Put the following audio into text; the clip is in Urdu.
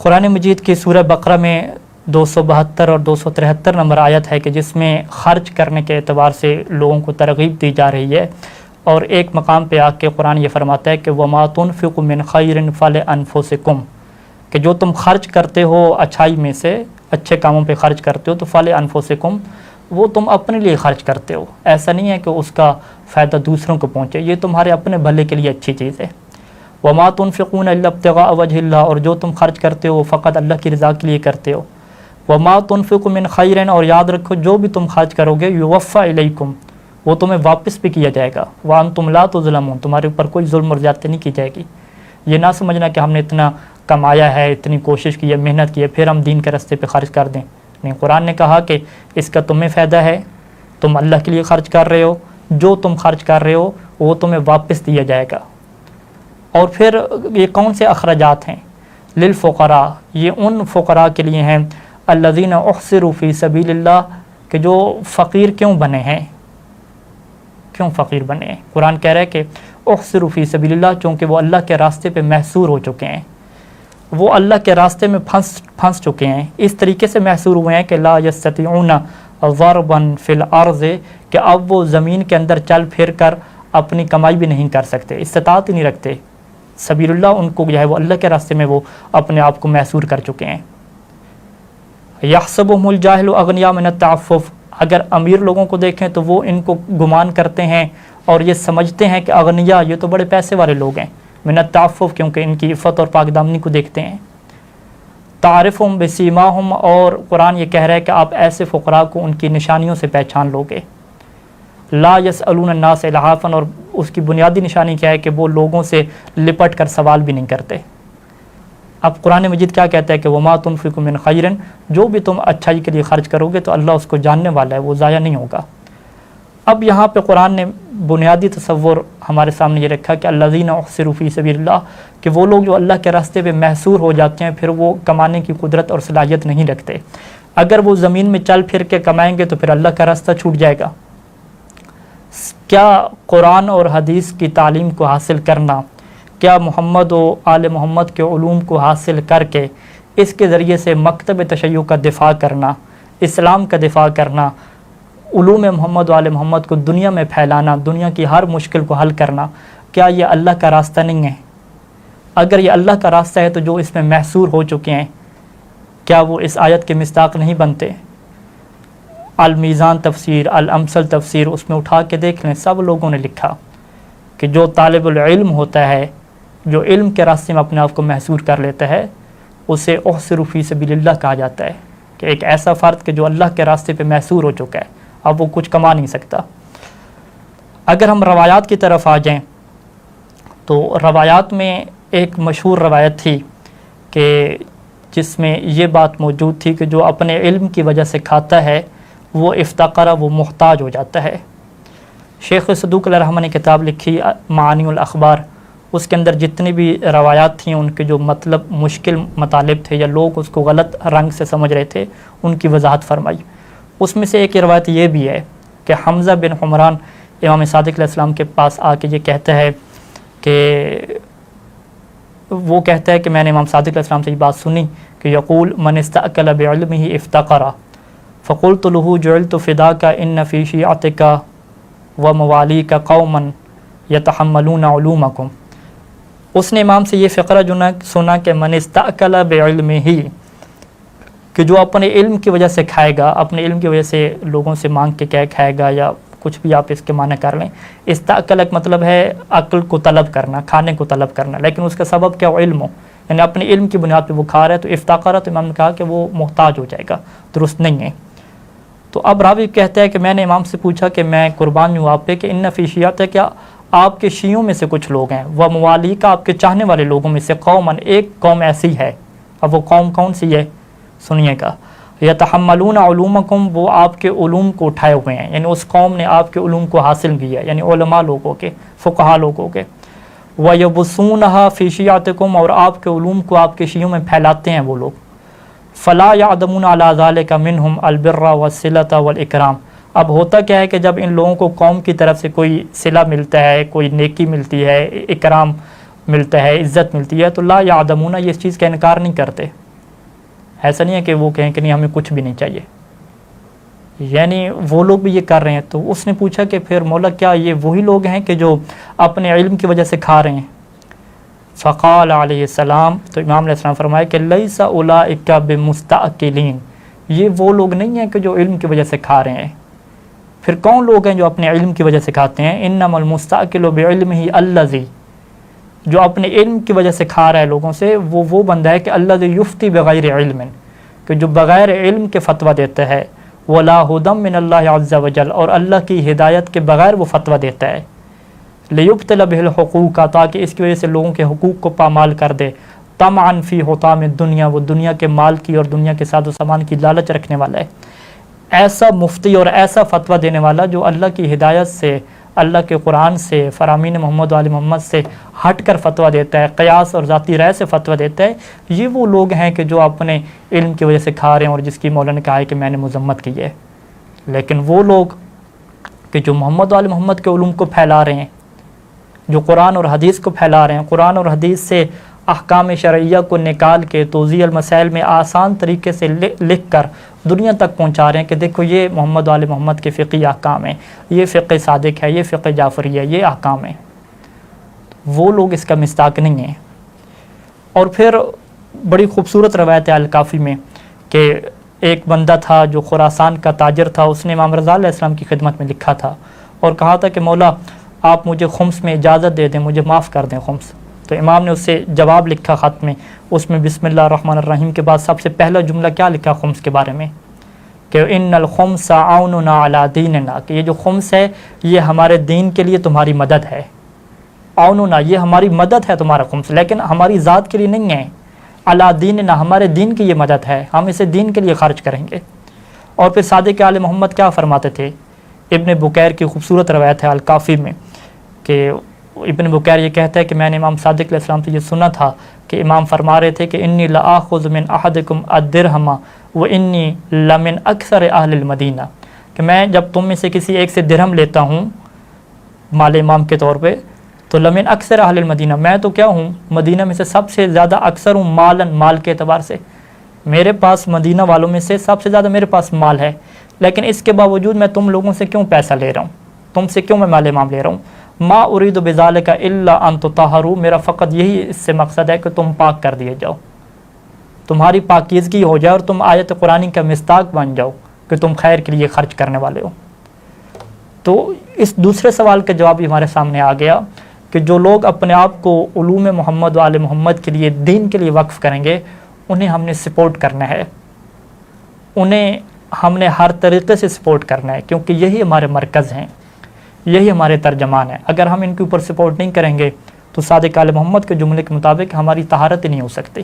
قرآن مجید کی سورہ بقرہ میں 272 اور 273 نمبر آیت ہے کہ جس میں خرچ کرنے کے اعتبار سے لوگوں کو ترغیب دی جا رہی ہے، اور ایک مقام پہ آ کے قرآن یہ فرماتا ہے کہ وَمَا تُنْفِقُ مِنْ خَيْرٍ فَلِأَنفُسِكُمْ، کہ جو تم خرچ کرتے ہو اچھائی میں سے، اچھے کاموں پہ خرچ کرتے ہو تو فَلِأَنفُسِكُمْ، وہ تم اپنے لیے خرچ کرتے ہو، ایسا نہیں ہے کہ اس کا فائدہ دوسروں کو پہنچے، یہ تمہارے اپنے بھلے کے لیے اچھی چیز ہے۔ وَمَا تُنْفِقُونَ إِلَّا ابْتِغَاءَ وَجْهِ اللَّهِ، اور جو تم خرچ کرتے ہو فقط اللہ کی رضا کے لیے کرتے ہو۔ وَمَا تُنْفِقُ مِنْ خَيْرٍ، اور یاد رکھو جو بھی تم خرچ کرو گے يُوَفَّى إِلَيْكُمْ، وہ تمہیں واپس بھی کیا جائے گا۔ وَأَنْتُمْ لَا تُظْلَمُونَ، تمہارے اوپر کوئی ظلم اور زیادتی نہیں کی جائے گی۔ یہ نہ سمجھنا کہ ہم نے اتنا کمایا ہے، اتنی کوشش کی ہے، محنت کی ہے، پھر ہم دین کے راستے پہ خرچ کر دیں، نہیں، قرآن نے کہا کہ اس کا تمہیں فائدہ ہے، تم اللہ کے لیے خرچ کر رہے ہو، جو تم خرچ کر رہے ہو وہ تمہیں واپس دیا جائے گا۔ اور پھر یہ کون سے اخراجات ہیں؟ للفقراء، یہ ان فقراء کے لیے ہیں الذین احصروا فی سبیل اللہ، کہ جو فقیر کیوں بنے ہیں، کیوں فقیر بنے ہیں؟ قرآن کہہ رہا ہے کہ احصروا فی سبیل اللہ، چونکہ وہ اللہ کے راستے پہ محصور ہو چکے ہیں، وہ اللہ کے راستے میں پھنس چکے ہیں، اس طریقے سے محصور ہوئے ہیں کہ لا یستطیعون ضربا فی الارض، کہ اب وہ زمین کے اندر چل پھر کر اپنی کمائی بھی نہیں کر سکتے، استطاعت ہی نہیں رکھتے۔ سبیل اللہ ان کو جو ہے وہ اللہ کے راستے میں وہ اپنے آپ کو محصور کر چکے ہیں۔ یحسبهم الجاہل اغنیاء من التعفف، اگر امیر لوگوں کو دیکھیں تو وہ ان کو گمان کرتے ہیں اور یہ سمجھتے ہیں کہ اغنیاء یہ تو بڑے پیسے والے لوگ ہیں، من التعفف، کیونکہ ان کی عفت اور پاک دامنی کو دیکھتے ہیں۔ تعرفهم بسیماہم، اور قرآن یہ کہہ رہا ہے کہ آپ ایسے فقراء کو ان کی نشانیوں سے پہچان لو گے۔ لا یسألون الناس الحافا، اور اس کی بنیادی نشانی کیا ہے کہ وہ لوگوں سے لپٹ کر سوال بھی نہیں کرتے۔ اب قرآن مجید کیا کہتا ہے کہ وما تنفقوا من خیر، جو بھی تم اچھائی کے لیے خرچ کرو گے تو اللہ اس کو جاننے والا ہے، وہ ضائع نہیں ہوگا۔ اب یہاں پہ قرآن نے بنیادی تصور ہمارے سامنے یہ رکھا کہ الذین احصروا فی سبیل اللہ، کہ وہ لوگ جو اللہ کے راستے پہ محصور ہو جاتے ہیں پھر وہ کمانے کی قدرت اور صلاحیت نہیں رکھتے۔ اگر وہ زمین میں چل پھر کے کمائیں گے تو پھر اللہ کا راستہ چھوٹ جائے گا۔ کیا قرآن اور حدیث کی تعلیم کو حاصل کرنا، کیا محمد و آل محمد کے علوم کو حاصل کر کے اس کے ذریعے سے مکتب تشیع کا دفاع کرنا، اسلام کا دفاع کرنا، علوم محمد و آل محمد کو دنیا میں پھیلانا، دنیا کی ہر مشکل کو حل کرنا، کیا یہ اللہ کا راستہ نہیں ہے؟ اگر یہ اللہ کا راستہ ہے تو جو اس میں محصور ہو چکے ہیں کیا وہ اس آیت کے مصداق نہیں بنتے؟ المیزان تفسیر، الامثل تفسیر، اس میں اٹھا کے دیکھ لیں، سب لوگوں نے لکھا کہ جو طالب العلم ہوتا ہے، جو علم کے راستے میں اپنے آپ کو محصور کر لیتا ہے، اسے احصروا فی سبیل اللہ کہا جاتا ہے، کہ ایک ایسا فرد کہ جو اللہ کے راستے پہ محصور ہو چکا ہے، اب وہ کچھ کما نہیں سکتا۔ اگر ہم روایات کی طرف آ جائیں تو روایات میں ایک مشہور روایت تھی کہ جس میں یہ بات موجود تھی کہ جو اپنے علم کی وجہ سے کھاتا ہے وہ افتقرہ، وہ محتاج ہو جاتا ہے۔ شیخ صدوق علیہ الرحمہ نے کتاب لکھی معانی الاخبار، اس کے اندر جتنی بھی روایات تھیں ان کے جو مطلب مشکل مطالب تھے یا لوگ اس کو غلط رنگ سے سمجھ رہے تھے ان کی وضاحت فرمائی۔ اس میں سے ایک روایت یہ بھی ہے کہ حمزہ بن حمران امام صادق علیہ السلام کے پاس آ کے یہ کہتا ہے کہ وہ کہتا ہے کہ میں نے امام صادق علیہ السلام سے یہ بات سنی کہ یقول من استأکل بعلمہ افتقرا فقلت له جعلت فداک ان فی شیعتک وموالیک قوما یتحملون علومکم۔ اس نے امام سے یہ فقرہ سنا کہ من استأکل بعلمہ، کہ جو اپنے علم کی وجہ سے کھائے گا، اپنے علم کی وجہ سے لوگوں سے مانگ کے کیا کھائے گا، یا کچھ بھی آپ اس کے معنی کر لیں۔ استأکل ایک مطلب ہے عقل کو طلب کرنا، کھانے کو طلب کرنا، لیکن اس کا سبب کیا؟ علم ہو، یعنی اپنے علم کی بنیاد پہ وہ کھا رہا ہے تو افتقرہ، تو امام نے کہا کہ وہ محتاج ہو جائے گا، درست نہیں ہے۔ تو اب راوی کہتا ہے کہ میں نے امام سے پوچھا کہ میں قربان ہوں آپ پہ کہ ان فی شیعت ہے، کیا آپ کے شیعوں میں سے کچھ لوگ ہیں، وہ موالی کا، آپ کے چاہنے والے لوگوں میں سے قومن، ایک قوم ایسی ہے۔ اب وہ قوم کون سی ہے؟ سنیے گا، یتحملون علومکم، وہ آپ کے علوم کو اٹھائے ہوئے ہیں، یعنی اس قوم نے آپ کے علوم کو حاصل کیا ہے، یعنی علماء لوگوں کے، فقہا لوگوں کے۔ وَيَبُثُونَهَا فِي شِيعَتِكُمْ، اور آپ کے علوم کو آپ کے شیعوں میں پھیلاتے ہیں وہ لوگ۔ فَلَا يَعْدَمُونَ عَلَى ذَلِكَ مِنْهُمْ الْبِرَّ وَالصِّلَةَ وَالْإِكْرَامَ۔ اب ہوتا کیا ہے کہ جب ان لوگوں کو قوم کی طرف سے کوئی صلہ ملتا ہے، کوئی نیکی ملتی ہے، اکرام ملتا ہے، عزت ملتی ہے، تو لا یعدمون، یہ اس چیز کا انکار نہیں کرتے، ایسا نہیں ہے کہ وہ کہیں کہ نہیں ہمیں کچھ بھی نہیں چاہیے، یعنی وہ لوگ بھی یہ کر رہے ہیں۔ تو اس نے پوچھا کہ پھر مولا کیا یہ وہی لوگ ہیں کہ جو اپنے علم کی وجہ سے کھا رہے ہیں؟ فقال علیہ السلام، تو امام علیہ السلام فرمایا کہ لیس اولئک بمستأکلین، یہ وہ لوگ نہیں ہیں کہ جو علم کی وجہ سے کھا رہے ہیں۔ پھر کون لوگ ہیں جو اپنے علم کی وجہ سے کھاتے ہیں؟ انما المستأکل بعلمہ الذی، جو اپنے علم کی وجہ سے کھا رہا ہے لوگوں سے، وہ بندہ ہے کہ الذی یفتی بغیر علم، کہ جو بغیر علم کے فتویٰ دیتا ہے، ولا ھدی من اللہ عز وجل، اور اللہ کی ہدایت کے بغیر وہ فتویٰ دیتا ہے، لیبطل بہ الحقوق، تاکہ اس کی وجہ سے لوگوں کے حقوق کو پامال کر دے، طمعا فی حطام الدنیا، وہ دنیا کے مال کی اور دنیا کے ساز و سامان کی لالچ رکھنے والا ہے۔ ایسا مفتی اور ایسا فتویٰ دینے والا جو اللہ کی ہدایت سے، اللہ کے قرآن سے، فرامین محمد و آل محمد سے ہٹ کر فتویٰ دیتا ہے، قیاس اور ذاتی رائے سے فتویٰ دیتا ہے، یہ وہ لوگ ہیں کہ جو اپنے علم کی وجہ سے کھا رہے ہیں، اور جس کی مولا نے کہا ہے کہ میں نے مذمت کی ہے۔ لیکن وہ لوگ کہ جو محمد و آل محمد کے علوم کو پھیلا رہے ہیں، جو قرآن اور حدیث کو پھیلا رہے ہیں، قرآن اور حدیث سے احکام شرعیہ کو نکال کے توضیح المسائل میں آسان طریقے سے لکھ کر دنیا تک پہنچا رہے ہیں کہ دیکھو یہ محمد و آل محمد کے فقہی احکام ہیں، یہ فقہ صادق ہے، یہ فقہ جعفری ہے، یہ احکام ہیں، وہ لوگ اس کا مصداق نہیں ہیں۔ اور پھر بڑی خوبصورت روایت ہے الکافی میں کہ ایک بندہ تھا جو خراسان کا تاجر تھا، اس نے امام رضا علیہ السلام کی خدمت میں لکھا تھا اور کہا تھا کہ مولا آپ مجھے خمس میں اجازت دے دیں، مجھے معاف کر دیں خمس۔ تو امام نے اس سے جواب لکھا خط میں، اس میں بسم اللہ الرحمن الرحیم کے بعد سب سے پہلا جملہ کیا لکھا خمس کے بارے میں کہ ان الخمس عوننا علی دیننا، کہ یہ جو خمس ہے یہ ہمارے دین کے لیے تمہاری مدد ہے، عوننا یہ ہماری مدد ہے تمہارا خمس، لیکن ہماری ذات کے لیے نہیں ہے، علی دیننا ہمارے دین کی یہ مدد ہے، ہم اسے دین کے لیے خرچ کریں گے۔ اور پھر صادق آل محمد کیا فرماتے تھے؟ ابن بکیر کی خوبصورت روایت ہے الکافی میں کہ ابن بکیر یہ کہتا ہے کہ میں نے امام صادق علیہ السلام سے یہ سنا تھا کہ امام فرما رہے تھے کہ انی لآخذ من احدکم الدرہم وانی لمن اکثر اہل المدینہ، کہ میں جب تم میں سے کسی ایک سے درہم لیتا ہوں مال امام کے طور پہ، تو لمن اکثر اہل المدینہ، میں تو کیا ہوں مدینہ میں سے سب سے زیادہ اکثر ہوں، مال کے اعتبار سے میرے پاس مدینہ والوں میں سے سب سے زیادہ میرے پاس مال ہے، لیکن اس کے باوجود میں تم لوگوں سے کیوں پیسہ لے رہا ہوں، تم سے کیوں میں مال امام لے رہا ہوں؟ ما ارید بذالک الا ان تطہروا، میرا فقط یہی اس سے مقصد ہے کہ تم پاک کر دیے جاؤ، تمہاری پاکیزگی ہو جائے اور تم آیت قرآنی کا مصداق بن جاؤ کہ تم خیر کے لیے خرچ کرنے والے ہو۔ تو اس دوسرے سوال کا جواب بھی ہمارے سامنے آ گیا کہ جو لوگ اپنے آپ کو علوم محمد و آل محمد کے لیے، دین کے لیے وقف کریں گے، انہیں ہم نے سپورٹ کرنا ہے، انہیں ہم نے ہر طریقے سے سپورٹ کرنا ہے، کیونکہ یہی ہمارے مرکز ہیں، یہی ہمارے ترجمان ہیں۔ اگر ہم ان کے اوپر سپورٹ نہیں کریں گے تو صادق آل محمد کے جملے کے مطابق ہماری طہارت ہی نہیں ہو سکتی۔